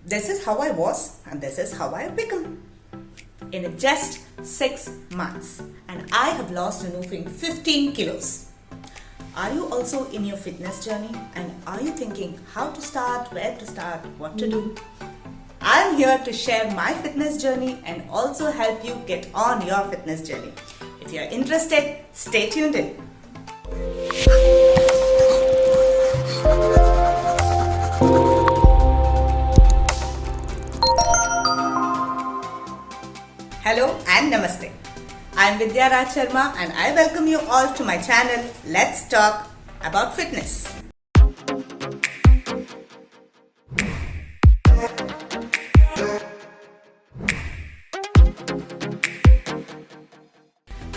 This is how I was and this is how I have become. In just 6 months, and I have lost a whopping 15 kilos. Are you also in your fitness journey and are you thinking how to start, where to start, what to do? I'm here to share my fitness journey and also help you get on your fitness journey. If you're interested, stay tuned in. Hello and Namaste. I'm Vidya Raj Sharma and I welcome you all to my channel Let's Talk About Fitness.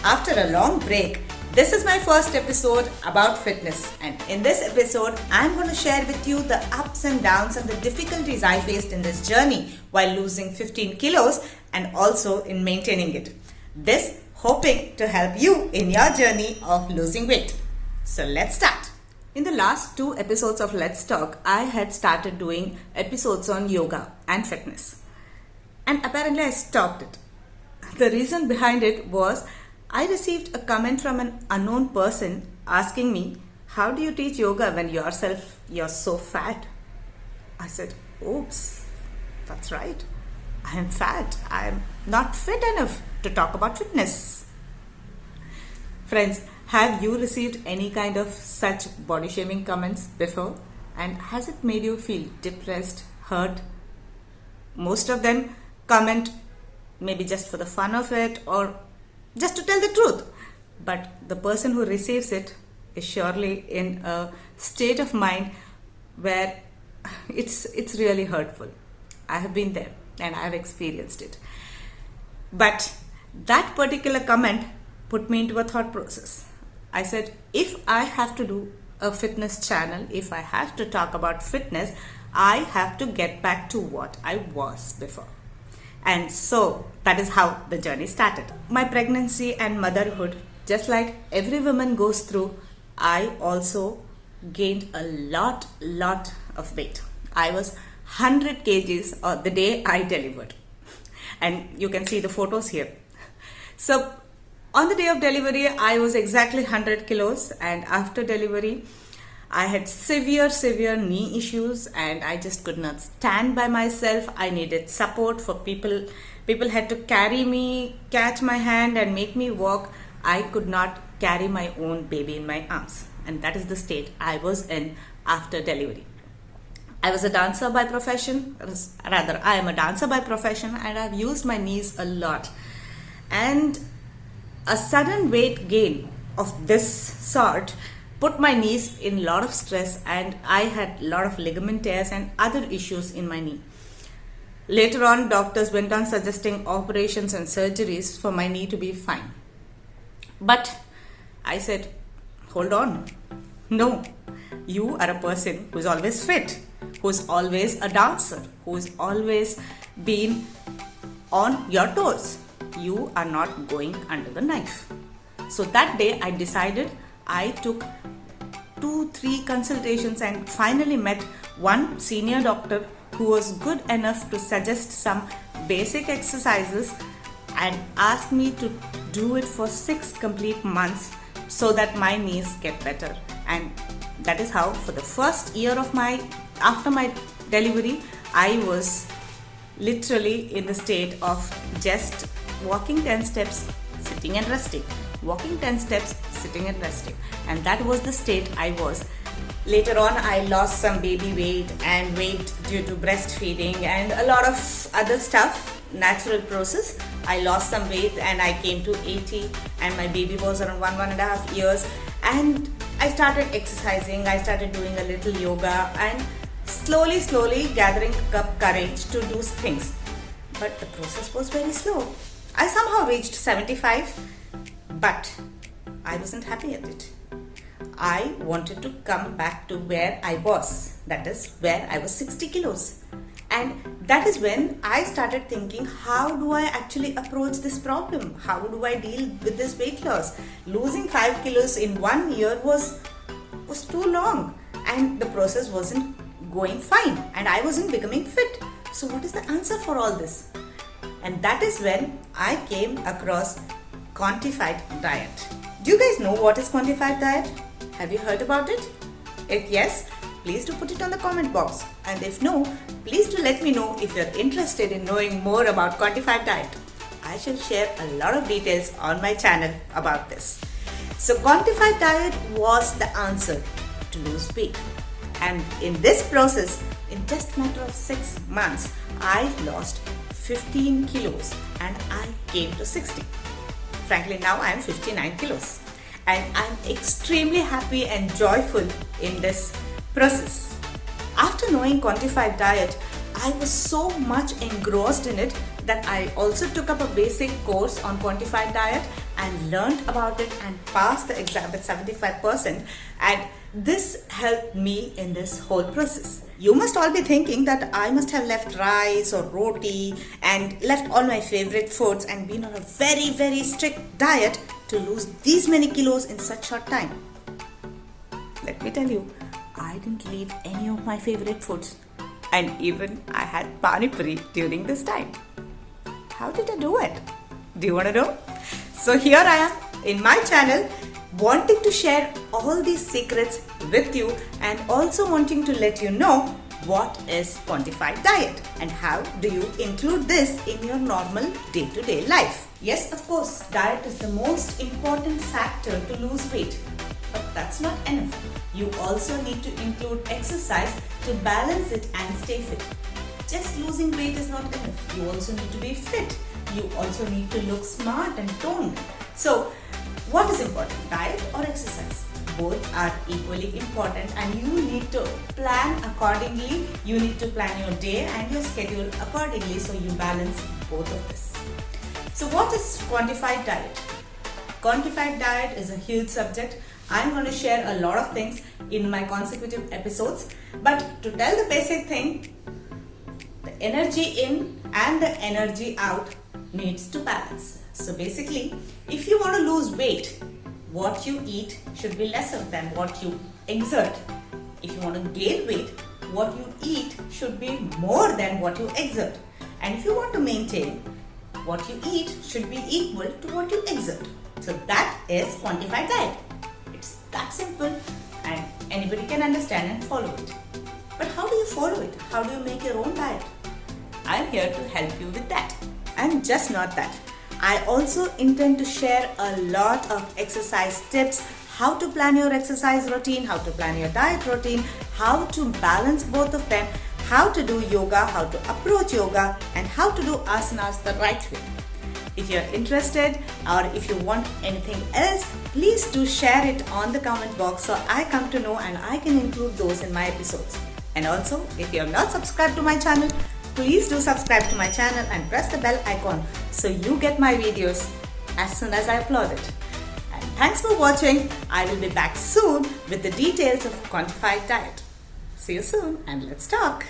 After a long break, this is my first episode about fitness, and in this episode I'm going to share with you the ups and downs and the difficulties I faced in this journey while losing 15 kilos and also in maintaining it. This hoping to help you in your journey of losing weight. So let's start. In the last 2 episodes of Let's Talk, I had started doing episodes on yoga and fitness, and apparently I stopped it. The reason behind it was I received a comment from an unknown person asking me, how do you teach yoga when you're so fat? I said, oops, that's right. I am fat. I am not fit enough to talk about fitness. Friends, have you received any kind of such body shaming comments before? And has it made you feel depressed, hurt? Most of them comment maybe just for the fun of it or just to tell the truth. But the person who receives it is surely in a state of mind where it's really hurtful. I have been there and I have experienced it. But that particular comment put me into a thought process. I said, if I have to do a fitness channel, if I have to talk about fitness, I have to get back to what I was before. And so that is how the journey started. My pregnancy and motherhood, just like every woman goes through, I also gained a lot of weight. I was 100 kgs the day I delivered. And you can see the photos here. So on the day of delivery, I was exactly 100 kilos, and after delivery, I had severe knee issues and I just could not stand by myself. I needed support for people. People had to carry me, catch my hand and make me walk. I could not carry my own baby in my arms. And that is the state I was in after delivery. I was a dancer by profession. Rather, I am a dancer by profession and I've used my knees a lot. And a sudden weight gain of this sort put my knees in a lot of stress, and I had a lot of ligament tears and other issues in my knee. Later on, doctors went on suggesting operations and surgeries for my knee to be fine. But I said, hold on. No, you are a person who's always fit, who's always a dancer, who's always been on your toes. You are not going under the knife. So that day I decided. I took 2-3 consultations and finally met one senior doctor who was good enough to suggest some basic exercises and asked me to do it for 6 complete months so that my knees get better. And that is how for the first year of after my delivery, I was literally in the state of just walking 10 steps, sitting and resting. Walking 10 steps, sitting and resting. And that was the state I was. Later on, I lost some baby weight and weight due to breastfeeding and a lot of other stuff, natural process. I lost some weight and I came to 80 and my baby was around 1.5 years. And I started exercising, I started doing a little yoga and slowly gathering up courage to do things. But the process was very slow. I somehow reached 75. But I wasn't happy at it. I wanted to come back to where I was, that is where I was 60 kilos. And that is when I started thinking, how do I actually approach this problem? How do I deal with this weight loss? Losing 5 kilos in 1 year was too long and the process wasn't going fine and I wasn't becoming fit. So what is the answer for all this? And that is when I came across quantified diet. Do you guys know what is quantified diet? Have you heard about it? If yes, please do put it on the comment box. And if no, please do let me know if you're interested in knowing more about quantified diet. I shall share a lot of details on my channel about this. So quantified diet was the answer to lose weight. And in this process, in just a matter of 6 months, I lost 15 kilos and I came to 60. Frankly, now I am 59 kilos. And I'm extremely happy and joyful in this process. After knowing quantified diet, I was so much engrossed in it that I also took up a basic course on quantified diet and learned about it and passed the exam with 75%, and this helped me in this whole process. You must all be thinking that I must have left rice or roti and left all my favorite foods and been on a very, very strict diet to lose these many kilos in such short time. Let me tell you, I didn't leave any of my favorite foods, and even I had pani puri during this time. How did I do it? Do you want to know? So here I am in my channel wanting to share all these secrets with you and also wanting to let you know what is quantified diet and how do you include this in your normal day-to-day life. Yes, of course, diet is the most important factor to lose weight. But that's not enough. You also need to include exercise to balance it and stay fit. Just losing weight is not enough. You also need to be fit. You also need to look smart and toned. So, what is important, diet or exercise? Both are equally important and you need to plan accordingly. You need to plan your day and your schedule accordingly so you balance both of this. So, what is quantified diet? Quantified diet is a huge subject. I'm going to share a lot of things in my consecutive episodes, but to tell the basic thing, the energy in and the energy out needs to balance. So basically, if you want to lose weight, what you eat should be lesser than what you exert. If you want to gain weight, what you eat should be more than what you exert. And if you want to maintain, what you eat should be equal to what you exert. So that is quantified diet. It's that simple and anybody can understand and follow it. But how do you follow it? How do you make your own diet? I'm here to help you with that. And just not that. I also intend to share a lot of exercise tips, how to plan your exercise routine, how to plan your diet routine, how to balance both of them, how to do yoga, how to approach yoga, and how to do asanas the right way. If you're interested or if you want anything else, please do share it on the comment box so I come to know and I can include those in my episodes. And also, if you have not subscribed to my channel, please do subscribe to my channel and press the bell icon so you get my videos as soon as I upload it. And thanks for watching. I will be back soon with the details of quantified diet. See you soon and let's talk.